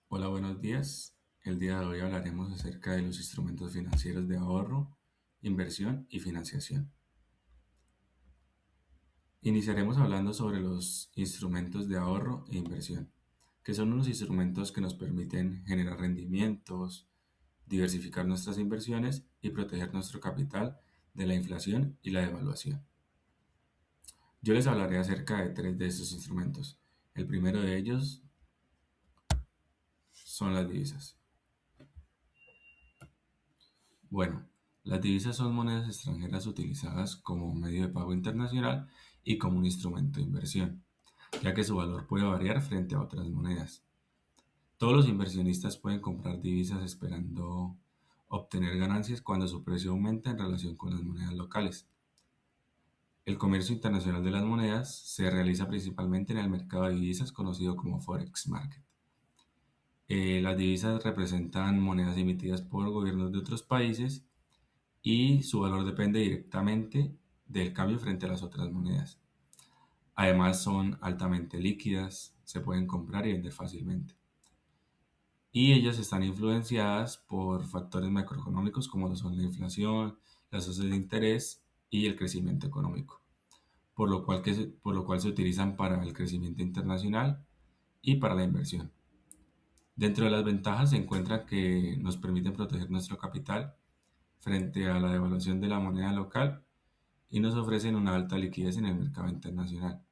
Hola, buenos días. El día de hoy hablaremos acerca de los instrumentos financieros de ahorro, inversión y financiación. Iniciaremos hablando sobre los instrumentos de ahorro e inversión, que son unos instrumentos que nos permiten generar rendimientos, diversificar nuestras inversiones y proteger nuestro capital de la inflación y la devaluación. Yo les hablaré acerca de tres de estos instrumentos. El primero de ellos son las divisas. Bueno, las divisas son monedas extranjeras utilizadas como medio de pago internacional y como un instrumento de inversión, ya que su valor puede variar frente a otras monedas. Todos los inversionistas pueden comprar divisas esperando obtener ganancias cuando su precio aumenta en relación con las monedas locales. El comercio internacional de las monedas se realiza principalmente en el mercado de divisas conocido como Forex Market. Las divisas representan monedas emitidas por gobiernos de otros países y su valor depende directamente del cambio frente a las otras monedas. Además son altamente líquidas, se pueden comprar y vender fácilmente. Y ellas están influenciadas por factores macroeconómicos como lo son la inflación, las tasas de interés y el crecimiento económico, por lo cual se utilizan para el crecimiento internacional y para la inversión. Dentro de las ventajas se encuentra que nos permiten proteger nuestro capital frente a la devaluación de la moneda local y nos ofrecen una alta liquidez en el mercado internacional.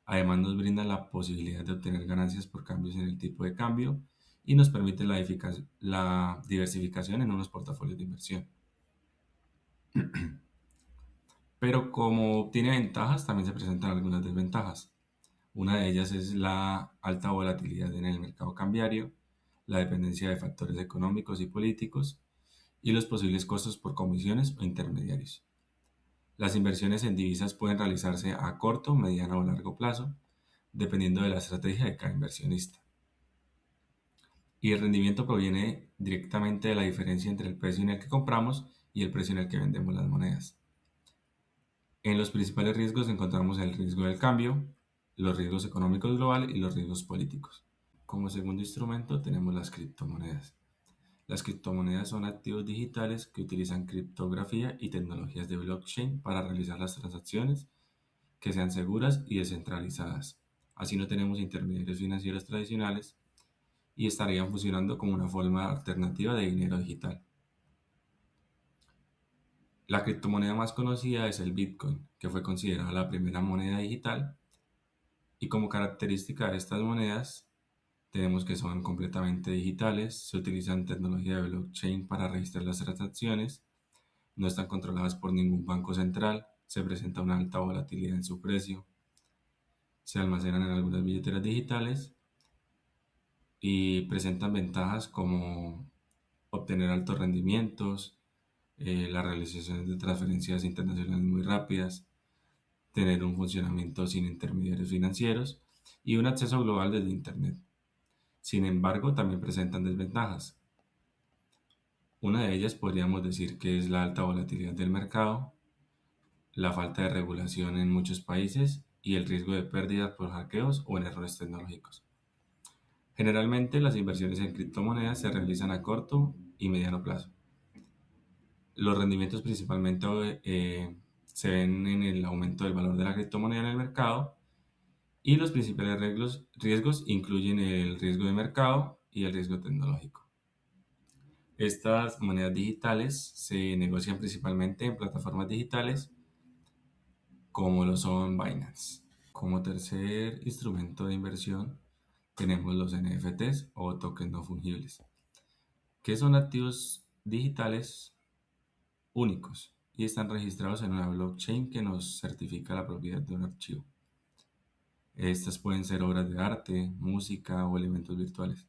Además nos brindan la posibilidad de obtener ganancias por cambios en el tipo de cambio y nos permite la diversificación en unos portafolios de inversión. Pero como tiene ventajas, también se presentan algunas desventajas. Una de ellas es la alta volatilidad en el mercado cambiario, la dependencia de factores económicos y políticos y los posibles costos por comisiones o intermediarios. Las inversiones en divisas pueden realizarse a corto, mediano o largo plazo, dependiendo de la estrategia de cada inversionista. Y el rendimiento proviene directamente de la diferencia entre el precio en el que compramos y el precio en el que vendemos las monedas. En los principales riesgos encontramos el riesgo del cambio, los riesgos económicos globales y los riesgos políticos. Como segundo instrumento tenemos las criptomonedas. Las criptomonedas son activos digitales que utilizan criptografía y tecnologías de blockchain para realizar las transacciones que sean seguras y descentralizadas. Así no tenemos intermediarios financieros tradicionales y estarían funcionando como una forma alternativa de dinero digital. La criptomoneda más conocida es el Bitcoin, que fue considerada la primera moneda digital, y como característica de estas monedas tenemos que son completamente digitales, se utilizan tecnología de blockchain para registrar las transacciones, no están controladas por ningún banco central, se presenta una alta volatilidad en su precio, se almacenan en algunas billeteras digitales y presentan ventajas como obtener altos rendimientos, la realización de transferencias internacionales muy rápidas, tener un funcionamiento sin intermediarios financieros y un acceso global desde Internet. Sin embargo, también presentan desventajas. Una de ellas podríamos decir que es la alta volatilidad del mercado, la falta de regulación en muchos países y el riesgo de pérdidas por hackeos o en errores tecnológicos. Generalmente las inversiones en criptomonedas se realizan a corto y mediano plazo. Los rendimientos principalmente se ven en el aumento del valor de la criptomoneda en el mercado y los principales riesgos incluyen el riesgo de mercado y el riesgo tecnológico. Estas monedas digitales se negocian principalmente en plataformas digitales como lo son Binance. Como tercer instrumento de inversión tenemos los NFTs o tokens no fungibles, que son activos digitales únicos y están registrados en una blockchain que nos certifica la propiedad de un archivo. Estas pueden ser obras de arte, música o elementos virtuales.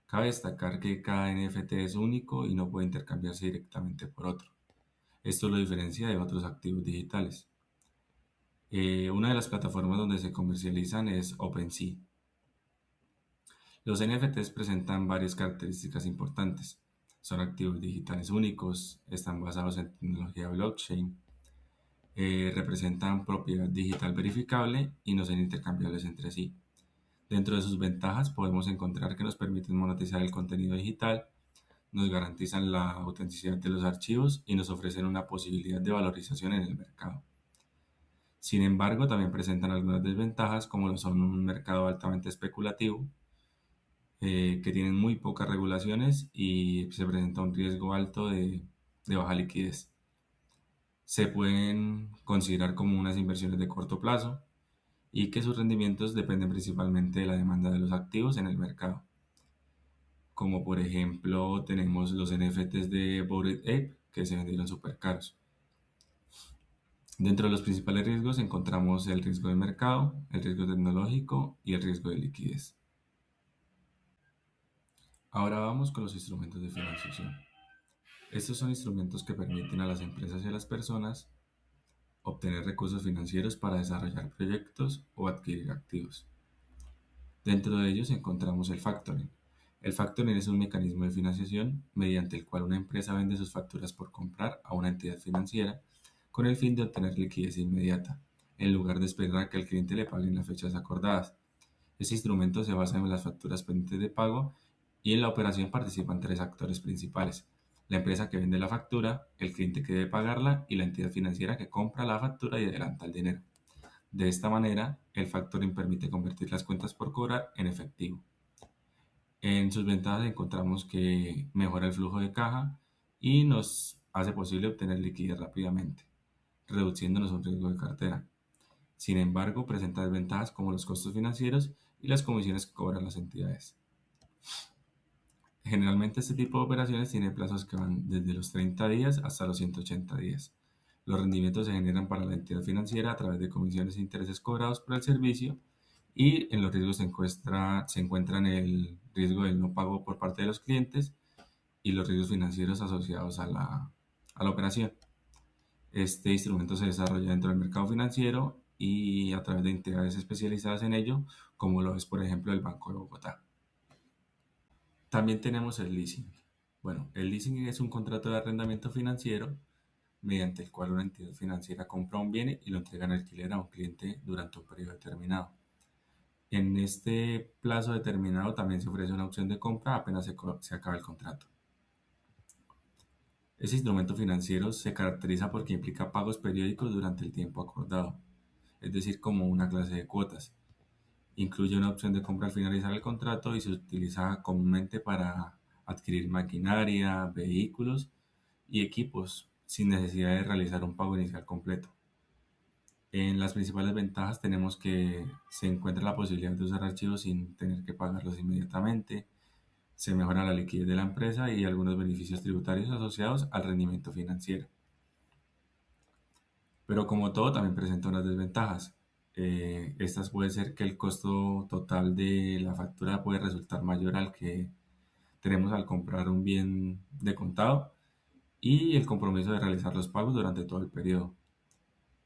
Cabe destacar que cada NFT es único y no puede intercambiarse directamente por otro. Esto lo diferencia de otros activos digitales. Una de las plataformas donde se comercializan es OpenSea. Los NFTs presentan varias características importantes. Son activos digitales únicos, están basados en tecnología blockchain, representan propiedad digital verificable y no son intercambiables entre sí. Dentro de sus ventajas podemos encontrar que nos permiten monetizar el contenido digital, nos garantizan la autenticidad de los archivos y nos ofrecen una posibilidad de valorización en el mercado. Sin embargo, también presentan algunas desventajas, como lo son un mercado altamente especulativo, que tienen muy pocas regulaciones y se presenta un riesgo alto de baja liquidez. Se pueden considerar como unas inversiones de corto plazo y que sus rendimientos dependen principalmente de la demanda de los activos en el mercado. Como por ejemplo tenemos los NFTs de Bored Ape que se vendieron súper caros. Dentro de los principales riesgos encontramos el riesgo de mercado, el riesgo tecnológico y el riesgo de liquidez. Ahora vamos con los instrumentos de financiación. Estos son instrumentos que permiten a las empresas y a las personas obtener recursos financieros para desarrollar proyectos o adquirir activos. Dentro de ellos encontramos el factoring. El factoring es un mecanismo de financiación mediante el cual una empresa vende sus facturas por comprar a una entidad financiera con el fin de obtener liquidez inmediata, en lugar de esperar a que el cliente le pague en las fechas acordadas. Este instrumento se basa en las facturas pendientes de pago y en la operación participan tres actores principales: la empresa que vende la factura, el cliente que debe pagarla y la entidad financiera que compra la factura y adelanta el dinero. De esta manera, el factoring permite convertir las cuentas por cobrar en efectivo. En sus ventajas encontramos que mejora el flujo de caja y nos hace posible obtener liquidez rápidamente, reduciéndonos un riesgo de cartera. Sin embargo, presenta desventajas como los costos financieros y las comisiones que cobran las entidades. Generalmente este tipo de operaciones tiene plazos que van desde los 30 días hasta los 180 días. Los rendimientos se generan para la entidad financiera a través de comisiones e intereses cobrados por el servicio, y en los riesgos se encuentran el riesgo del no pago por parte de los clientes y los riesgos financieros asociados a la operación. Este instrumento se desarrolla dentro del mercado financiero y a través de entidades especializadas en ello, como lo es por ejemplo el Banco de Bogotá. También tenemos el leasing. Bueno, el leasing es un contrato de arrendamiento financiero mediante el cual una entidad financiera compra un bien y lo entrega en alquiler a un cliente durante un periodo determinado. En este plazo determinado también se ofrece una opción de compra apenas se acaba el contrato. Este instrumento financiero se caracteriza porque implica pagos periódicos durante el tiempo acordado, es decir, como una clase de cuotas. Incluye una opción de compra al finalizar el contrato y se utiliza comúnmente para adquirir maquinaria, vehículos y equipos sin necesidad de realizar un pago inicial completo. En las principales ventajas tenemos que se encuentra la posibilidad de usar archivos sin tener que pagarlos inmediatamente, se mejora la liquidez de la empresa y algunos beneficios tributarios asociados al rendimiento financiero. Pero como todo, también presenta unas desventajas. Estas puede ser que el costo total de la factura puede resultar mayor al que tenemos al comprar un bien de contado y el compromiso de realizar los pagos durante todo el periodo.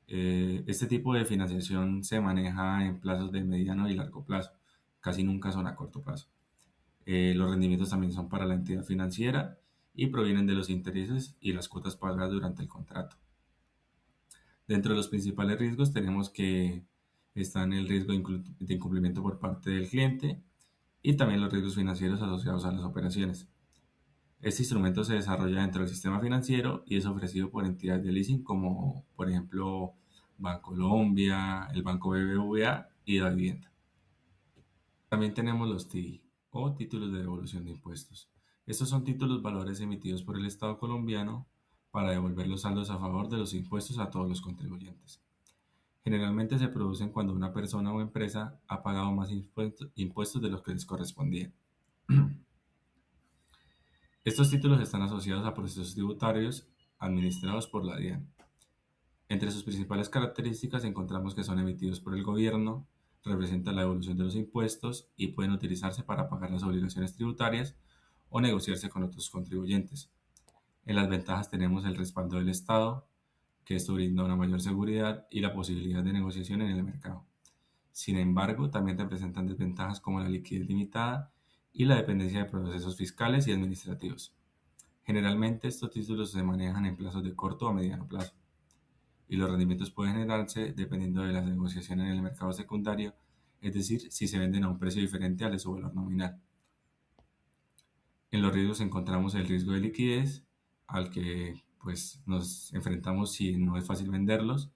Este tipo de financiación se maneja en plazos de mediano y largo plazo, casi nunca son a corto plazo. Los rendimientos también son para la entidad financiera y provienen de los intereses y las cuotas pagadas durante el contrato. Dentro de los principales riesgos tenemos que están el riesgo de incumplimiento por parte del cliente y también los riesgos financieros asociados a las operaciones. Este instrumento se desarrolla dentro del sistema financiero y es ofrecido por entidades de leasing como por ejemplo Bancolombia, el Banco BBVA y la Vivienda. También tenemos los TII o títulos de devolución de impuestos. Estos son títulos valores emitidos por el Estado colombiano para devolver los saldos a favor de los impuestos a todos los contribuyentes. Generalmente se producen cuando una persona o empresa ha pagado más impuestos de los que les correspondían. Estos títulos están asociados a procesos tributarios administrados por la DIAN. Entre sus principales características encontramos que son emitidos por el gobierno, representan la devolución de los impuestos y pueden utilizarse para pagar las obligaciones tributarias o negociarse con otros contribuyentes. En las ventajas tenemos el respaldo del Estado, que esto brinda una mayor seguridad y la posibilidad de negociación en el mercado. Sin embargo, también representan desventajas como la liquidez limitada y la dependencia de procesos fiscales y administrativos. Generalmente estos títulos se manejan en plazos de corto o mediano plazo y los rendimientos pueden generarse dependiendo de las negociaciones en el mercado secundario es decir, si se venden a un precio diferente al de su valor nominal. En los riesgos encontramos el riesgo de liquidez, al que pues, nos enfrentamos si no es fácil venderlos,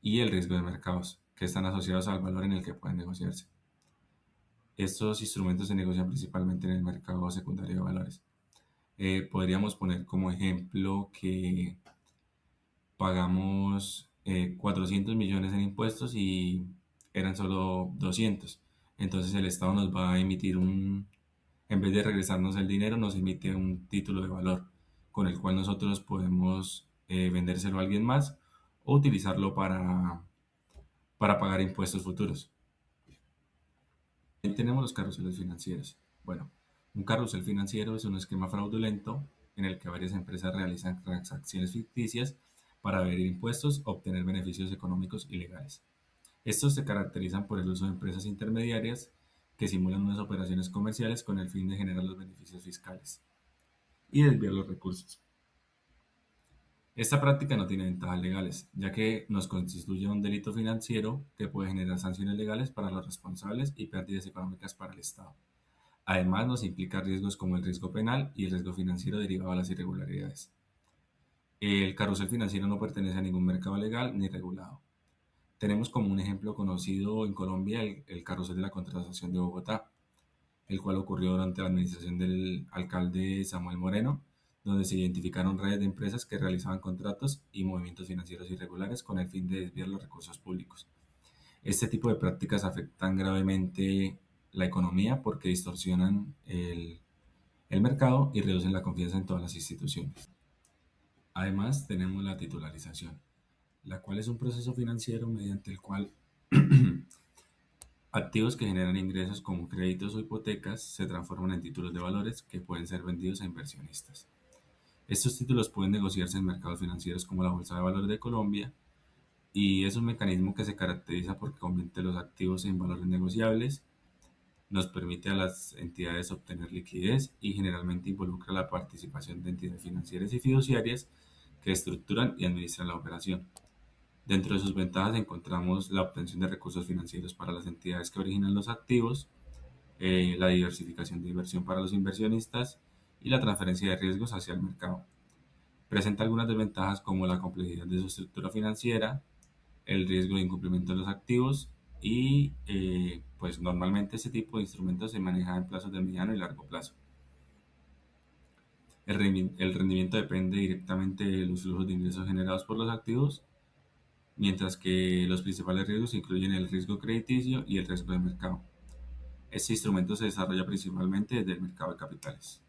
y el riesgo de mercados, que están asociados al valor en el que pueden negociarse. Estos instrumentos se negocian principalmente en el mercado secundario de valores. Podríamos poner como ejemplo que pagamos 400 millones en impuestos y eran solo 200. Entonces el Estado nos va a emitir en vez de regresarnos el dinero, nos emite un título de valor con el cual nosotros podemos vendérselo a alguien más o utilizarlo para pagar impuestos futuros. Ahí tenemos los carruseles financieros. Bueno, un carrusel financiero es un esquema fraudulento en el que varias empresas realizan transacciones ficticias para evadir impuestos o obtener beneficios económicos ilegales. Estos se caracterizan por el uso de empresas intermediarias que simulan unas operaciones comerciales con el fin de generar los beneficios fiscales y desviar los recursos. Esta práctica no tiene ventajas legales, ya que nos constituye un delito financiero que puede generar sanciones legales para los responsables y pérdidas económicas para el Estado. Además, nos implica riesgos como el riesgo penal y el riesgo financiero derivado de las irregularidades. El carrusel financiero no pertenece a ningún mercado legal ni regulado. Tenemos como un ejemplo conocido en Colombia el carrusel de la contratación de Bogotá, el cual ocurrió durante la administración del alcalde Samuel Moreno, donde se identificaron redes de empresas que realizaban contratos y movimientos financieros irregulares con el fin de desviar los recursos públicos. Este tipo de prácticas afectan gravemente la economía porque distorsionan el mercado y reducen la confianza en todas las instituciones. Además, tenemos la titularización, la cual es un proceso financiero mediante el cual activos que generan ingresos como créditos o hipotecas se transforman en títulos de valores que pueden ser vendidos a inversionistas. Estos títulos pueden negociarse en mercados financieros como la Bolsa de Valores de Colombia y es un mecanismo que se caracteriza porque convierte los activos en valores negociables, nos permite a las entidades obtener liquidez y generalmente involucra la participación de entidades financieras y fiduciarias que estructuran y administran la operación. Dentro de sus ventajas encontramos la obtención de recursos financieros para las entidades que originan los activos, la diversificación de inversión para los inversionistas y la transferencia de riesgos hacia el mercado. Presenta algunas desventajas como la complejidad de su estructura financiera, el riesgo de incumplimiento de los activos y pues normalmente este tipo de instrumentos se maneja en plazos de mediano y largo plazo. El rendimiento depende directamente de los flujos de ingresos generados por los activos, mientras que los principales riesgos incluyen el riesgo crediticio y el riesgo de mercado. Este instrumento se desarrolla principalmente desde el mercado de capitales.